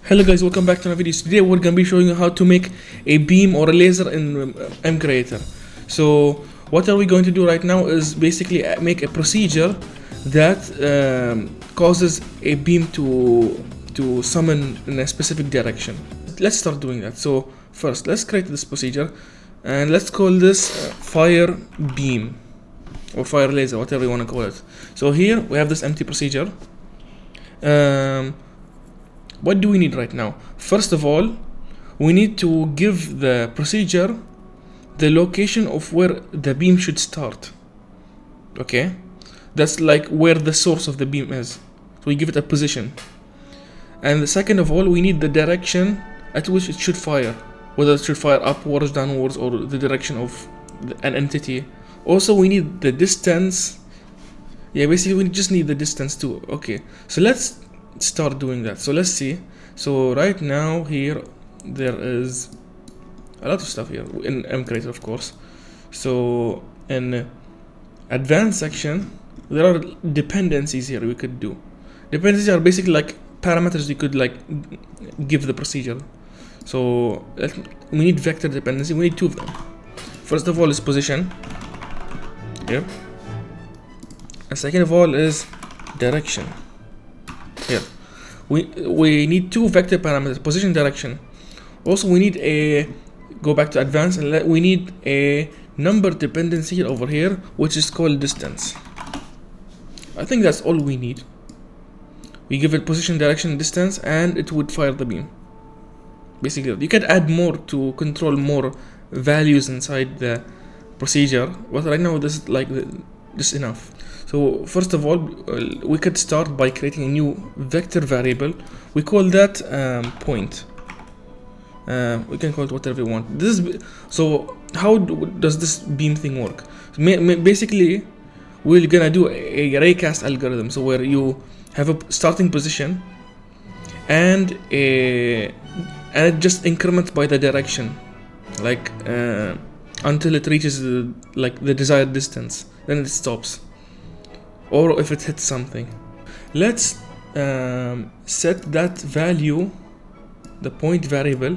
Hello guys, welcome back to my video. Today we're gonna be showing you how to make a beam or a laser in MCreator. So what are we going to do right now is basically make a procedure that causes a beam to summon in a specific direction. Let's start doing that. So first let's create this procedure and let's call this fire beam or fire laser, whatever you want to call it. So here we have this empty procedure. What do we need right now? First of all, we need to give the procedure the location of where the beam should start. Okay, that's like where the source of the beam is. So we give it a position. And the second of all, we need the direction at which it should fire, whether it should fire upwards, downwards, or the direction of an entity. Also, we need the distance. Yeah, basically we just need the distance too. Okay, so let's start doing that. So let's see. So right now here there is a lot of stuff here in MCreator, of course. So in advanced section there are dependencies here we could do. Dependencies are basically like parameters you could like give the procedure. So we need vector dependency. We need two of them. First of all is position here, and second of all is direction here. We need two vector parameters, position, direction. Also we need a, go back to advanced, and we need a number dependency over here which is called distance. I think that's all we need. We give it position, direction, distance, and it would fire the beam. Basically you can add more to control more values inside the procedure, but right now this is like this enough. So first of all, we could start by creating a new vector variable. We call that point. We can call it whatever we want. This is, so how does this beam thing work? Basically, we're gonna do a raycast algorithm. So where you have a starting position, and it just increments by the direction, like until it reaches the desired distance. Then it stops. Or if it hits something. Let's set that value, the point variable,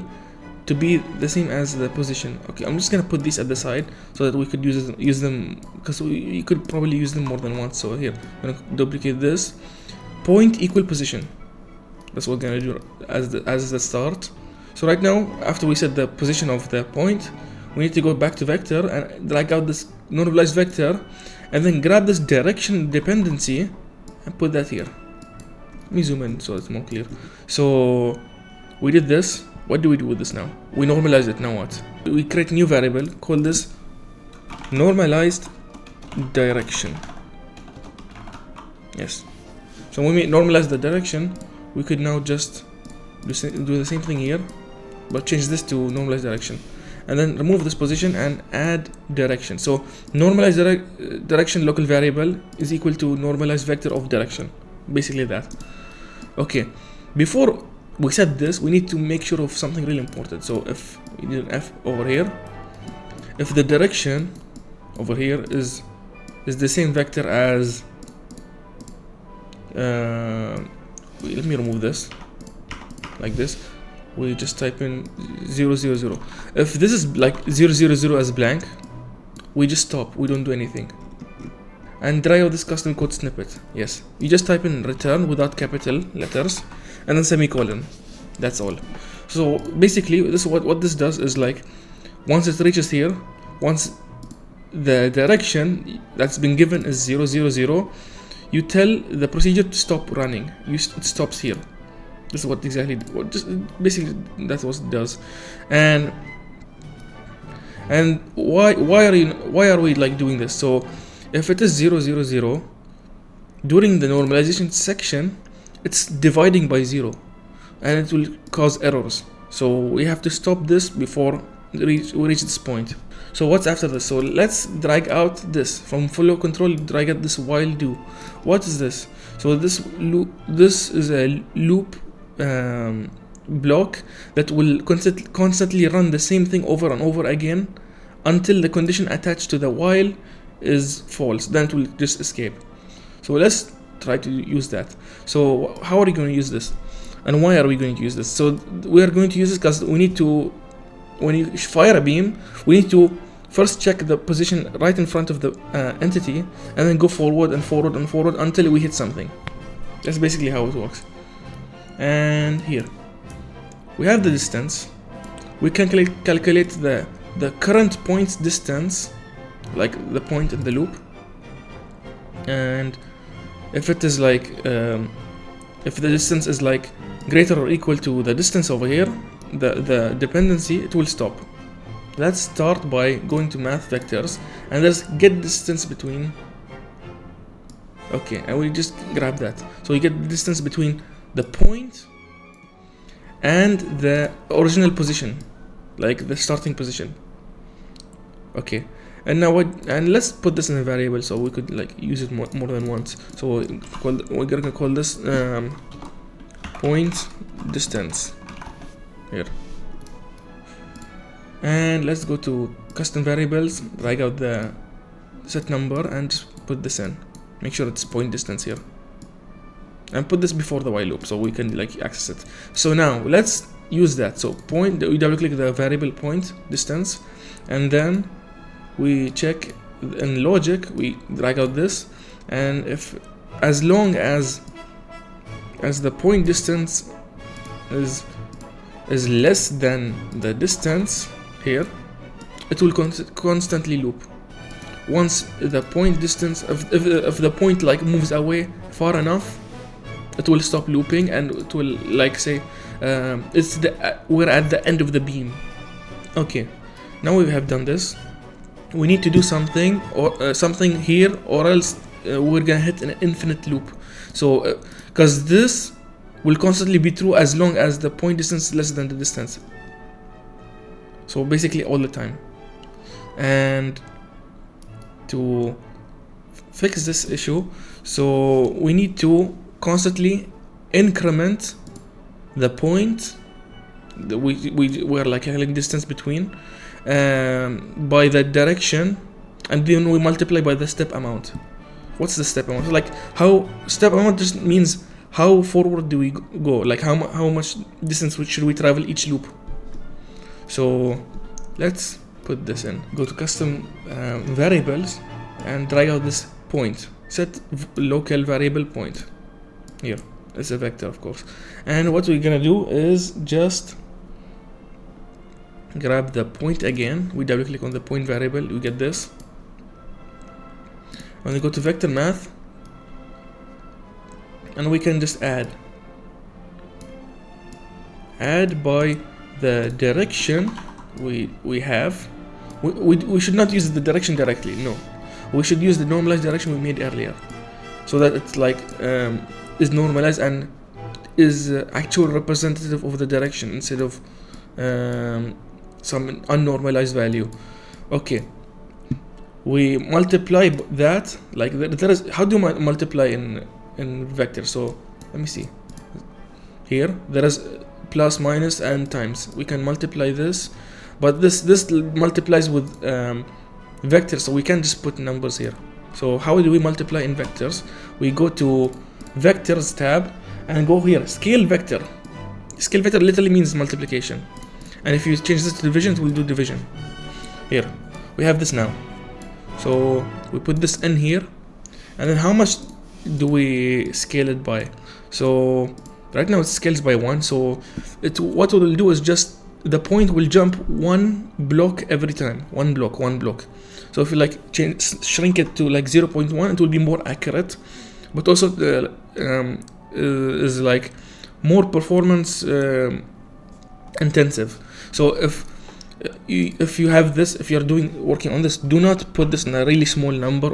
to be the same as the position. Okay, I'm just gonna put these at the side so that we could use them because you could probably use them more than once. So here, I'm gonna duplicate this. Point equal position. That's what we're gonna do as the start. So right now, after we set the position of the point, we need to go back to vector and drag out this normalized vector, and then grab this direction dependency and put that here. Let me zoom in so it's more clear. So we did this. What do we do with this now? We normalize it. Now what? We create a new variable, call this normalized direction. Yes. So when we normalize the direction, we could now just do the same thing here, but change this to normalized direction. And then remove this position and add direction. So normalized direction local variable is equal to normalized vector of direction. Basically that. Okay. Before we set this, we need to make sure of something really important. So if we did an F over here, if the direction over here is the same vector as let me remove this like this. We just type in 0, 0, 0. If this is like 0, 0, 0 as blank, we just stop. We don't do anything. And drag out this custom code snippet. Yes, you just type in return without capital letters and then semicolon. That's all. So basically, this what this does is like once it reaches here, once the direction that's been given is 0, 0, 0, you tell the procedure to stop running. It stops here. This is what exactly, just basically that's what it does. And why are we like doing this? So if it is 0, 0, 0, during the normalization section, it's dividing by 0, and it will cause errors. So we have to stop this before we reach this point. So what's after this? So let's drag out this from flow control. Drag out this while do. What is this? So this is a loop block that will constantly run the same thing over and over again until the condition attached to the while is false. Then it will just escape. So let's try to use that. So how are you going to use this? And why are we going to use this? So we are going to use this because we need to, when you fire a beam, we need to first check the position right in front of the entity, and then go forward and forward and forward until we hit something. That's basically how it works. And here we have the distance. We can calculate the current point distance, like the point in the loop. And if it is like if the distance is like greater or equal to the distance over here, the dependency, it will stop. Let's start by going to math vectors and let's get distance between. Okay, and we just grab that. So we get the distance between the point and the original position, like the starting position. Okay, and now what? And let's put this in a variable so we could like use it more than once. So we're gonna call this point distance here. And let's go to custom variables, drag out the set number and just put this in. Make sure it's point distance here, and put this before the while loop so we can like access it. So now let's use that. So point, we double click the variable point distance, and then we check in logic, we drag out this, and if as long as the point distance is less than the distance here, it will constantly loop. Once the point distance, if the point like moves away far enough, it will stop looping, and it will like say we're at the end of the beam. Okay, now we have done this. We need to do something or something here, or else we're gonna hit an infinite loop. So because this will constantly be true as long as the point distance is less than the distance. So basically all the time. And to fix this issue, so we need to constantly increment the point that we're like calculating distance between by the direction, and then we multiply by the step amount. What's the step amount? Like how step amount just means how forward do we go, like how much distance should we travel each loop. So let's put this in, go to custom variables and drag out this point, set local variable point. Here it's a vector, of course, and what we're gonna do is just grab the point again. We double click on the point variable, we get this, and we go to vector math, and we can just add by the direction we have. We should not use the direction directly, no, we should use the normalized direction we made earlier, so that it's like is normalized and is actual representative of the direction instead of some unnormalized value. Okay, we multiply that, like there is, how do you multiply in vector? So let me see, here there is plus, minus and times. We can multiply this, but this multiplies with vectors, so we can't just put numbers here. So how do we multiply in vectors? We go to vectors tab and go here, scale vector. Scale vector literally means multiplication, and if you change this to division, it will do division. Here we have this now, so we put this in here, and then how much do we scale it by? So right now it scales by 1, so what it will do is just the point will jump 1 block every time, 1 block. So if you like shrink it to like 0.1, it will be more accurate, but also is like more performance intensive. So if you have this, if you're working on this, do not put this in a really small number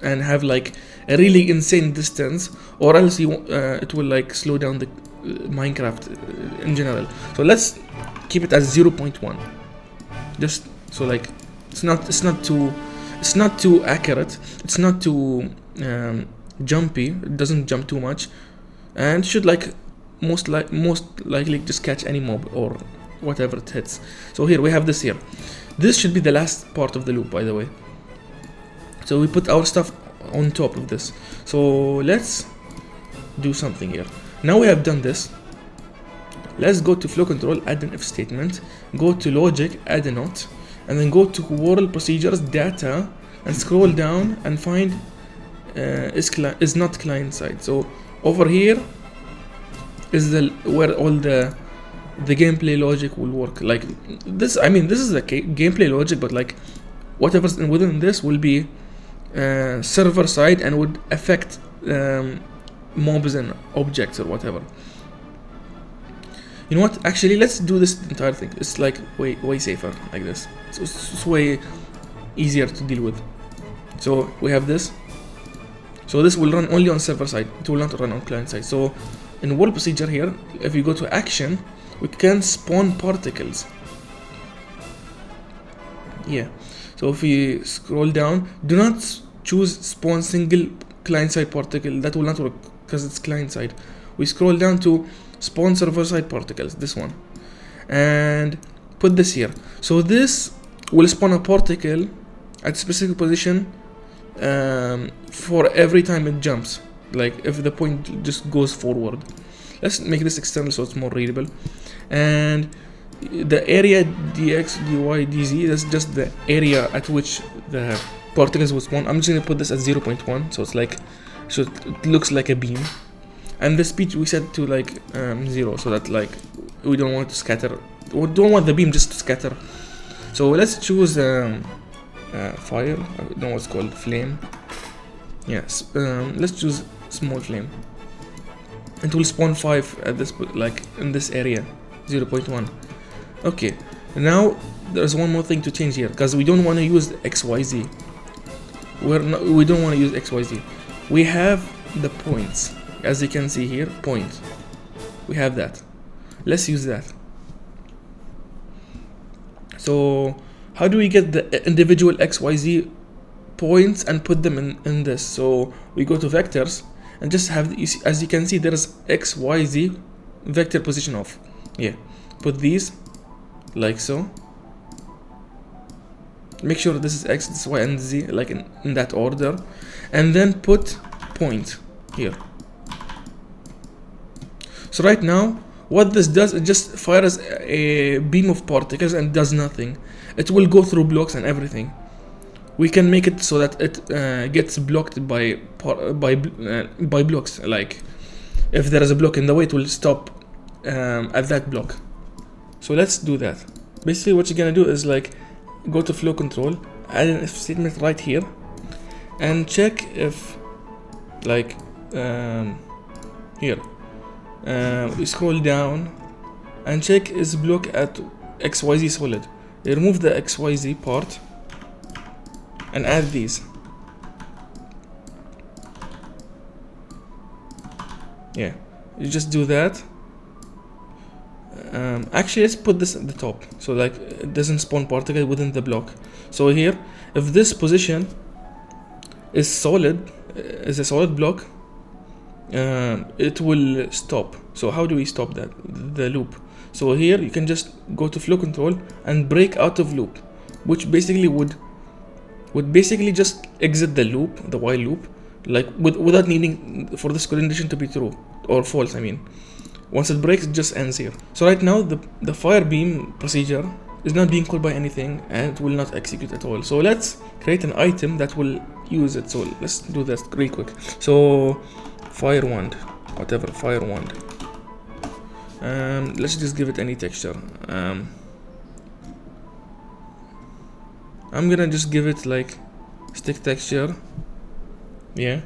and have like a really insane distance, or else it will like slow down the Minecraft in general. So let's keep it as 0.1, just so like it's not too accurate, it's not too jumpy, it doesn't jump too much, and should like most likely just catch any mob or whatever it hits. So here we have this here. This should be the last part of the loop, by the way. So we put our stuff on top of this. So let's do something here. Now we have done this. let's go to flow control, add an if statement, go to logic, add a not, and then go to world procedures, data, and scroll down and find is not client side. So over here is where all the gameplay logic will work. Like this, I mean, this is the gameplay logic, but like whatever's within this will be server side and would affect mobs and objects or whatever. You know what? Actually, let's do this entire thing. It's like way safer like this. It's way easier to deal with. So we have this. So this will run only on server side. It will not run on client side. So in world procedure here, if you go to action, we can spawn particles. Yeah. So if we scroll down, do not choose spawn single client side particle. That will not work because it's client side. We scroll down to spawn server side particles, this one, and put this here. So this will spawn a particle at a specific position for every time it jumps, like if the point just goes forward. Let's make this external so it's more readable. And the area dx, dy, dz, that's just the area at which the particles will spawn. I'm just gonna put this at 0.1, so it's like, so it looks like a beam. And the speed we set to like 0, so that like we don't want to scatter, we don't want the beam just to scatter. So let's choose fire, I don't know what's called, flame. Yes, let's choose small flame. It will spawn 5 at this, like in this area, 0.1. Okay, now there's one more thing to change here, because we don't want to use XYZ. We don't want to use XYZ. We have the points, as you can see here, point. We have that. Let's use that. So how do we get the individual XYZ points and put them in this? So we go to vectors and just have, as you can see, there's XYZ vector position of. Yeah, put these like so. Make sure this is X, this is Y, and Z, like in that order, and then put point here. So right now, what this does, it just fires a beam of particles and does nothing. It will go through blocks and everything. We can make it so that it gets blocked by blocks. Like if there is a block in the way, it will stop at that block. So let's do that. Basically, what you're gonna do is like go to flow control, add an if statement right here, and check if like here. We scroll down and check is block at XYZ solid. Remove the XYZ part and add these. Yeah, you just do that. Actually, let's put this at the top so like it doesn't spawn particle within the block. So here, if this position is solid, is a solid block, it will stop. So how do we stop that? The loop. So here you can just go to flow control and break out of loop, which basically would basically just exit the loop, the while loop, like without needing for this condition to be true or false. I mean, once it breaks, it just ends here. So right now the fire beam procedure is not being called by anything and it will not execute at all. So let's create an item that will use it. So let's do this real quick. So fire wand, whatever, fire wand. Let's just give it any texture. I'm gonna just give it like stick texture. Yeah,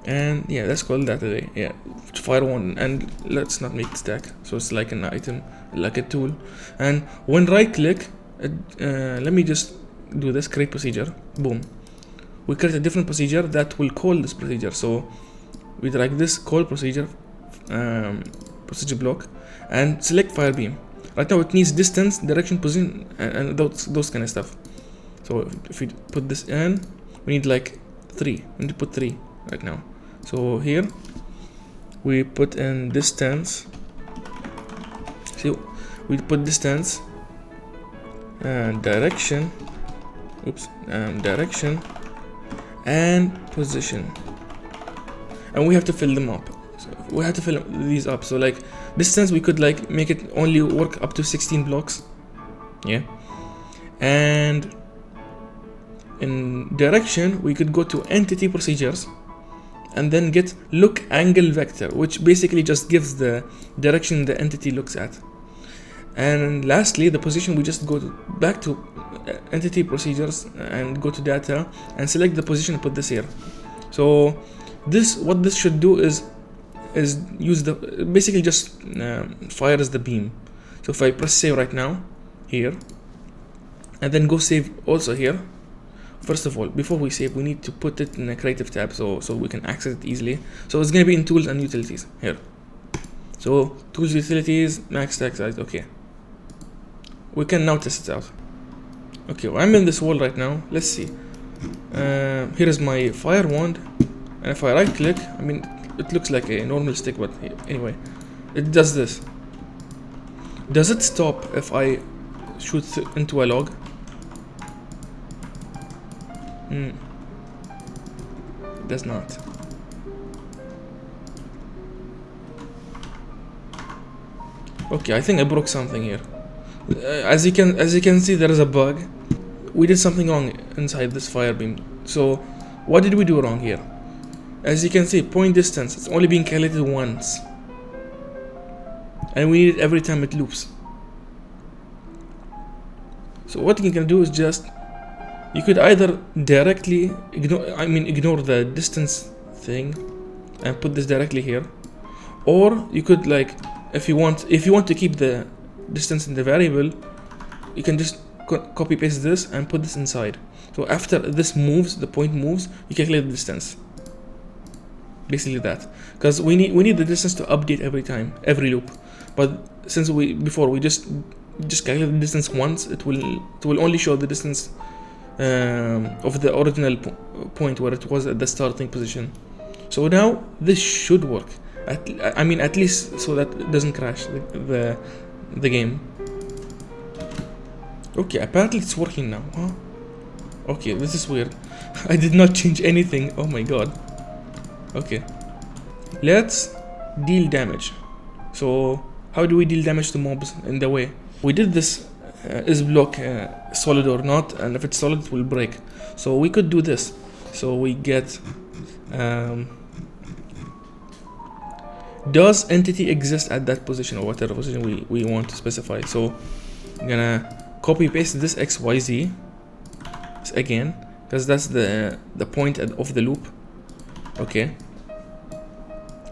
and yeah, let's call that today. Yeah, fire wand, and let's not make it stack, so it's like an item, like a tool. And when right click, let me just do this, create procedure. Boom, we create a different procedure that will call this procedure. So we drag this call procedure, procedure block, and select fire beam. Right now it needs distance, direction, position, and those kind of stuff. So if we put this in, we need like 3. We need to put 3 right now. So here we put in distance. So we put distance and direction. Oops, direction and position. And we have to fill them up. So we have to fill these up. So like Distance, we could like make it only work up to 16 blocks. Yeah. And in direction, we could go to entity procedures and then get look angle vector, which basically just gives the direction the entity looks at. And lastly, the position, we just go back to entity procedures and go to data and select the position and put this here. So this, what this should do is use the, basically just fires the beam. So if I press save right now here and then go save also here, first of all, before we save, we need to put it in a creative tab so we can access it easily. So it's going to be in tools and utilities here. So tools, utilities, max stack size. Okay, we can now test it out. Okay, well, I'm in this wall right now. Let's see. Here is my fire wand, and if I right click, I mean, it looks like a normal stick, but anyway, it does this. Does it stop if I shoot into a log? It does not. Okay, I think I broke something here. As you can see, there is a bug. We did something wrong inside this fire beam. So what did we do wrong here? As you can see, point distance, it's only being calculated once, and we need it every time it loops. So what you can do is just, you could either directly ignore the distance thing and put this directly here, or you could, like, if you want to keep the distance in the variable, you can just copy paste this and put this inside. So after this moves, the point moves, you calculate the distance. Basically that, because we need the distance to update every time, every loop. But since we just calculate the distance once, it will only show the distance of the original point where it was at the starting position. So now this should work. At least so that it doesn't crash the game. Okay, apparently it's working now. Huh? Okay, this is weird. I did not change anything. Oh my god. Okay, let's deal damage. So how do we deal damage to mobs in the way? We did this is block solid or not, and if it's solid it will break. So we could do this. So we get does entity exist at that position, or whatever position we want to specify. So I'm gonna copy paste this XYZ again, because that's the point of the loop. Okay,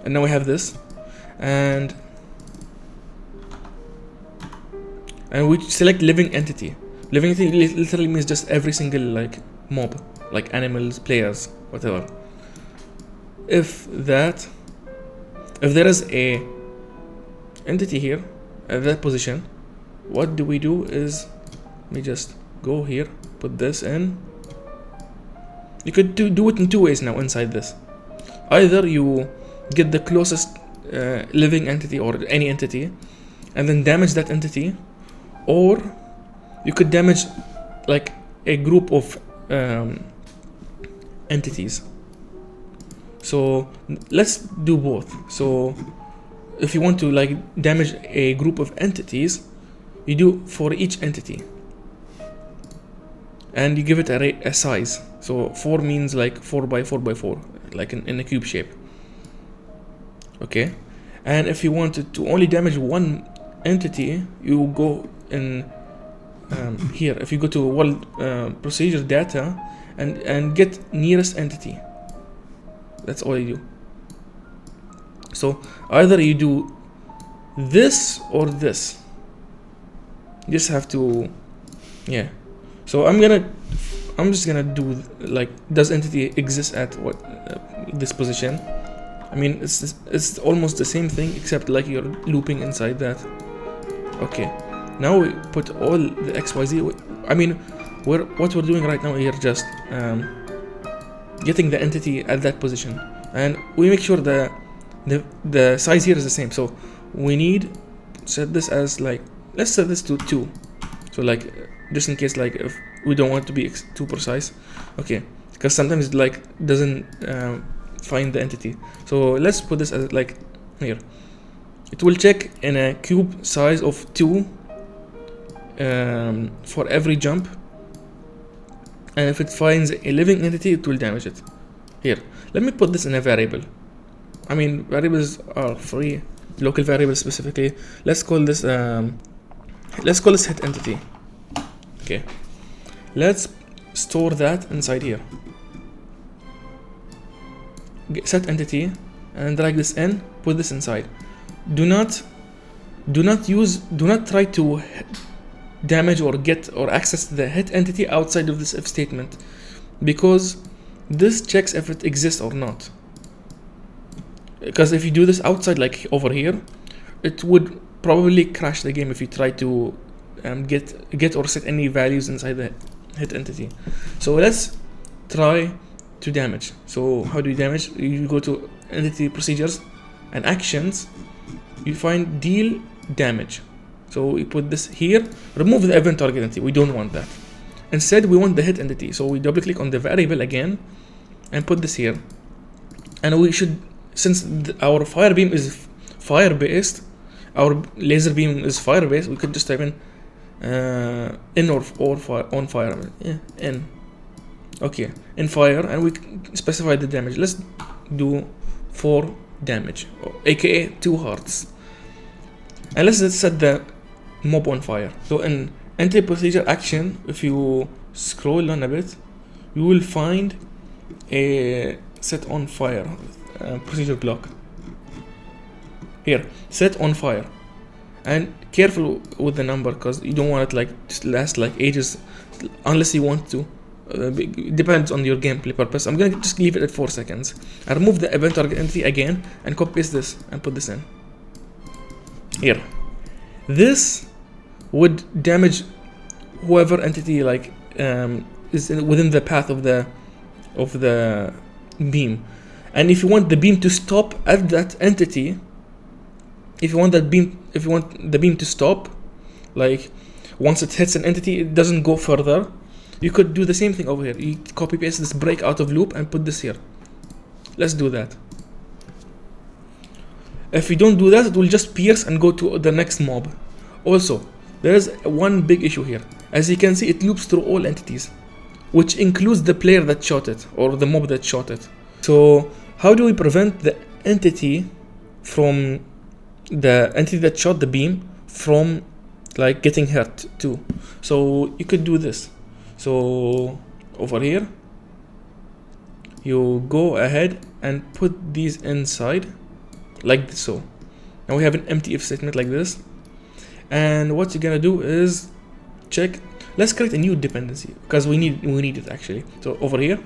and now we have this, and we select living entity. Living entity literally means just every single like mob, like animals, players, whatever. If there is a entity here at that position, what do? Is we just go here, put this in. You could do it in two ways now inside this. Either you get the closest living entity or any entity and then damage that entity, or you could damage like a group of entities. So let's do both. So if you want to like damage a group of entities, you do for each entity and you give it a size. So 4 means like 4 by 4 by 4, like in a cube shape. Okay, and if you wanted to only damage one entity, you go in here. If you go to world procedure data and get nearest entity, that's all you do. So either you do this or this. You just have to, yeah. So I'm just gonna do like, does entity exist at what this position? I mean, it's almost the same thing, except like you're looping inside that. Okay, now we put all the XYZ. I mean, what we're doing right now here, just getting the entity at that position, and we make sure the size here is the same. So we need set this as like, let's set this to 2. So like, just in case, like if we don't want to be too precise. Okay, because sometimes it like doesn't find the entity. So let's put this as like here. it will check in a cube size of 2 for every jump, and if it finds a living entity it will damage it. Here, let me put this in a variable. I mean, variables are free, local variables specifically. Let's call this hit entity. Okay, let's store that inside here. Set entity and drag this in, put this inside. Do not try to damage or get or access the hit entity outside of this if statement, because this checks if it exists or not. Because if you do this outside, like over here, it would probably crash the game if you try to get or set any values inside the hit entity. So let's try to damage. So how do you damage? You go to entity procedures and actions, you find deal damage. So we put this here, remove the event target entity, we don't want that. Instead we want the hit entity, so we double click on the variable again and put this here. And we should, since our fire beam is fire based, our laser beam is fire based, we could just type in in or fire, on fire, in. Okay, in fire, and we specify the damage. Let's do 4 damage, aka 2 hearts. And let's set the mob on fire. So in entity procedure action, if you scroll down a bit, you will find a set on fire procedure block. Here, set on fire, and careful with the number because you don't want it like just last like ages, unless you want to. It depends on your gameplay purpose. I'm gonna just leave it at 4 seconds. I remove the event target entity again and copy paste this and put this in here. This would damage whoever entity like is within the path of the beam. And if you want the beam to stop at that entity, if you want the beam to stop, like once it hits an entity, it doesn't go further. You could do the same thing over here. You copy paste this break out of loop and put this here. Let's do that. If you don't do that, it will just pierce and go to the next mob. Also, there is one big issue here. As you can see, it loops through all entities, which includes the player that shot it or the mob that shot it. So how do we prevent the entity that shot the beam from like getting hurt too? So you could do this. So over here, you go ahead and put these inside like this. So now we have an empty if statement like this, and what you're gonna do is check. Let's create a new dependency because we need it actually. So over here,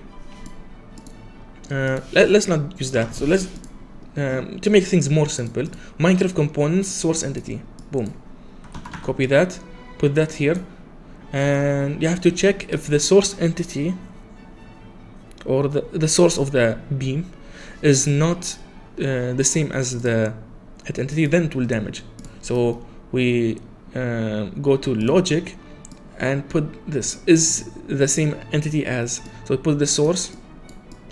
let's not use that. So let's to make things more simple, Minecraft components source entity. Boom, copy that, put that here. And you have to check if the source entity or the source of the beam is not the same as the hit entity, then it will damage. So we go to logic and put this is the same entity as. So put the source,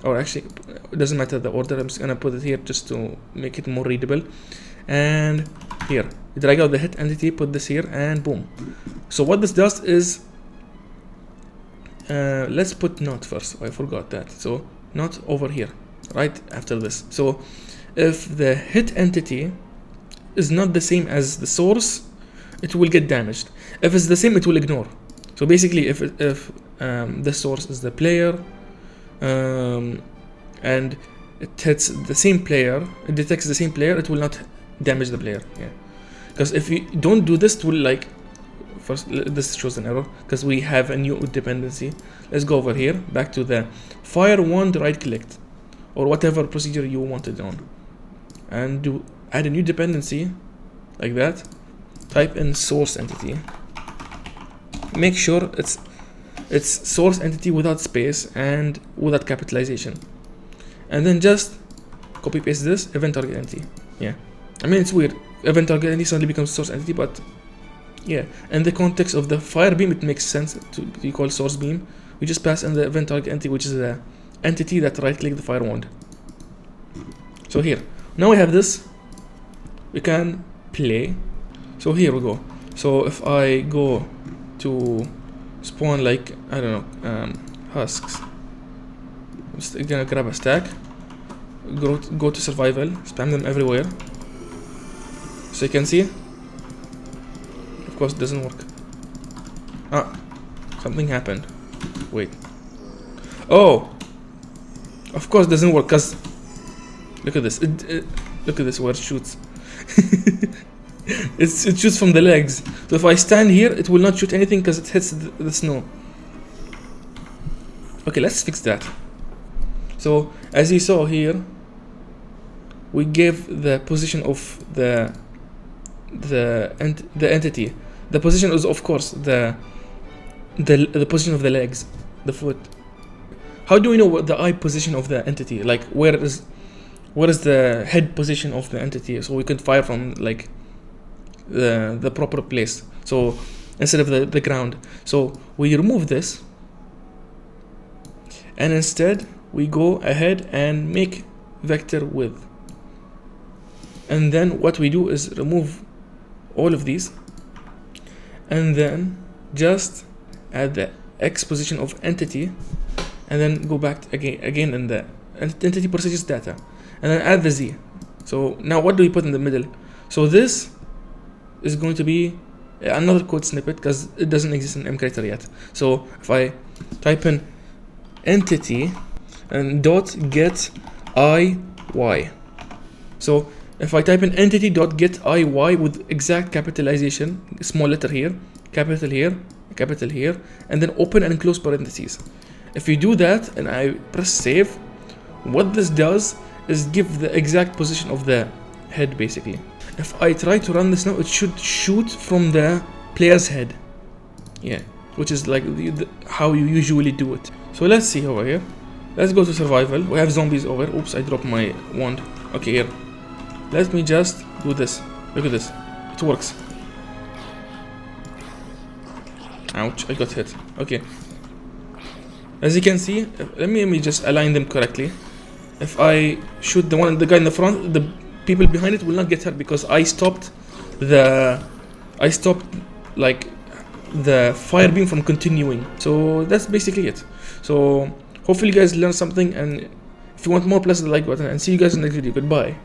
or actually it doesn't matter the order, I'm just gonna put it here just to make it more readable. And here, drag out the hit entity, put this here, and boom. So what this does is, let's put not first. I forgot that. So not over here, right after this. So if the hit entity is not the same as the source, it will get damaged. If it's the same, it will ignore. So basically, if the source is the player, and it hits the same player, it detects the same player, it will not damage the player. Yeah, because if you don't do this, it will like, first this shows an error because we have a new dependency. Let's go over here, back to the fire wand, right click or whatever procedure you wanted on, and add a new dependency like that. Type in source entity. Make sure it's source entity without space and without capitalization, and then just copy paste this event target entity. Yeah, I mean, it's weird. Event target entity suddenly becomes source entity, but yeah, in the context of the fire beam, it makes sense to be called source beam. We just pass in the event target entity, which is the entity that right click the fire wand. So here, now we have this. we can play. So here we go. So if I go to spawn, like, I don't know, husks, I'm just gonna grab a stack, go to survival, spam them everywhere. So you can see, of course it doesn't work. Something happened. Wait. Oh, of course it doesn't work, because look at this. Look at this where it shoots. It shoots from the legs. So if I stand here, it will not shoot anything because it hits the snow. Okay, let's fix that. So as you saw here, we gave the position of the entity. The position is, of course, the position of the legs, the foot. How do we know what the eye position of the entity? Like, where is the head position of the entity, so we can fire from, like, the proper place, so instead of the ground. So we remove this, and instead we go ahead and make vector width, and then what we do is remove all of these, and then just add the X position of entity, and then go back again in the entity procedures data, and then add the Z. So now what do we put in the middle? So this is going to be another code snippet because it doesn't exist in MCreator yet. So if I type in entity and dot get IY, so if I type in entity dot get IY with exact capitalization, small letter here, capital here, capital here, and then open and close parentheses. If you do that and I press save, what this does is give the exact position of the head basically. If I try to run this now, it should shoot from the player's head. Yeah, which is like how you usually do it. So let's see over here. Let's go to survival. We have zombies over. Oops, I dropped my wand. Okay, here. Let me just do this. Look at this. It works. Ouch, I got hit. Okay. As you can see, let me just align them correctly. If I shoot the guy in the front, the people behind it will not get hurt because I stopped like the fire beam from continuing. So that's basically it. So hopefully you guys learned something, and if you want more, press the like button, and see you guys in the next video. Goodbye.